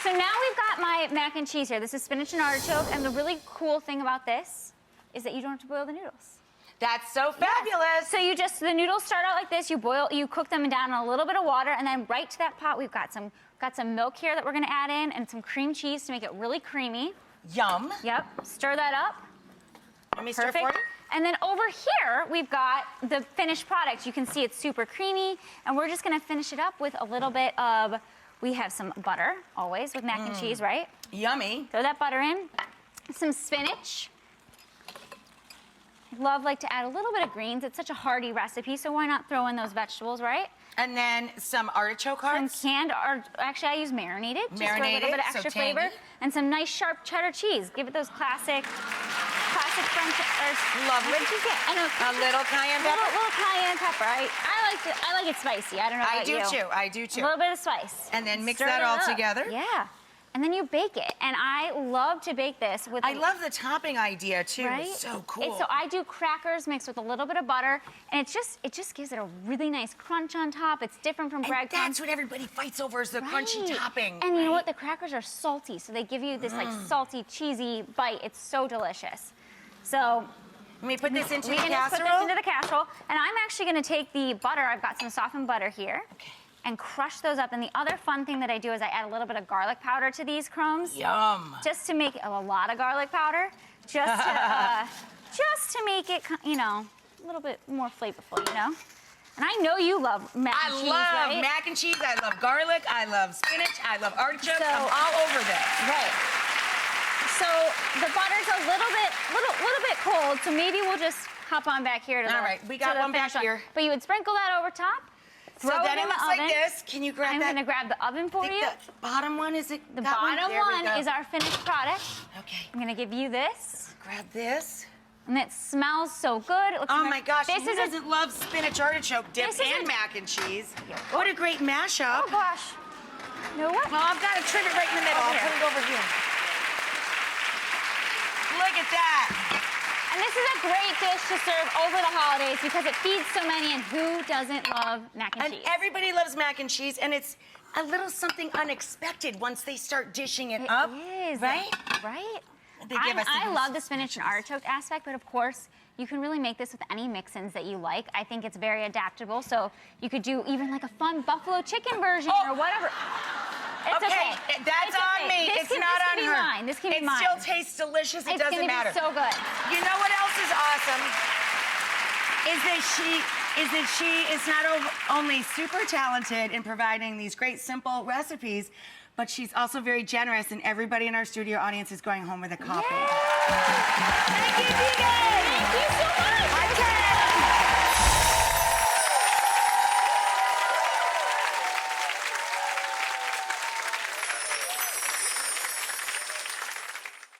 So now we've got my mac and cheese here. This is spinach and artichoke, and the really cool thing about this is that you don't have to boil the noodles. That's so fabulous. Yes. So the noodles start out like this. You cook them down in a little bit of water, and then right to that pot, we've got some milk here that we're gonna add in, and some cream cheese to make it really creamy. Yum. Yep. Stir that up. Let me stir for you. And then over here, we've got the finished product. You can see it's super creamy, and we're just gonna finish it up with a little bit of. We have some butter, always, with mac and cheese, right? Yummy. Throw that butter in. Some spinach. I like to add a little bit of greens. It's such a hearty recipe, so why not throw in those vegetables, right? And then some artichoke hearts. Some canned, actually I use marinated, just for a little bit of extra flavor. And some nice sharp cheddar cheese. Give it those classic French, lovely. I know. A little cayenne pepper. Little cayenne pepper. I like it spicy. I don't know about you. I do too. A little bit of spice. And then mix that all together. Yeah. And then you bake it. And I love to bake this with. I love the topping idea too. Right? It's so cool. So I do crackers mixed with a little bit of butter, and it just gives it a really nice crunch on top. It's different from breadcrumbs. That's what everybody fights over is the crunchy topping. And you know what? The crackers are salty, so they give you this like salty, cheesy bite. It's so delicious. So let me put this into the casserole. We can just put this into the casserole, and I'm actually going to take the butter. I've got some softened butter here. Okay. And crush those up. And the other fun thing that I do is I add a little bit of garlic powder to these crumbs. Yum. Just to make a lot of garlic powder, just to make it, you know, a little bit more flavorful, you know. And I know you love mac and cheese, right? I love mac and cheese. I love garlic. I love spinach. I love artichokes. I'm all over this. Right. So the butter's a little bit cold. So maybe we'll just hop on back here to the. All right, we got one back here. But you would sprinkle that over top. So then it looks like this. Can you grab that? I'm going to grab the oven for you. The bottom one, is it? The bottom one is our finished product. Okay. I'm going to give you this. Grab this. And it smells so good. It looks oh my gosh, who doesn't love spinach artichoke dip and mac and cheese? What a great mashup. Oh gosh. You know what? Well, I've got to trim it right in the middle. I'll put it over here. Look at that. And this is a great dish to serve over the holidays because it feeds so many, and who doesn't love mac and cheese? And everybody loves mac and cheese, and it's a little something unexpected once they start dishing it up. It is. Right? Right? I love the spinach and artichoke aspect, but of course, you can really make this with any mix-ins that you like. I think it's very adaptable, so you could do even like a fun buffalo chicken version or whatever. It's okay. That's on me. It's not on her. This can be mine. It still tastes delicious. It doesn't matter. It's gonna be so good. You know what else is awesome? Is that she is not only super talented in providing these great simple recipes, but she's also very generous, and everybody in our studio audience is going home with a copy. Yay!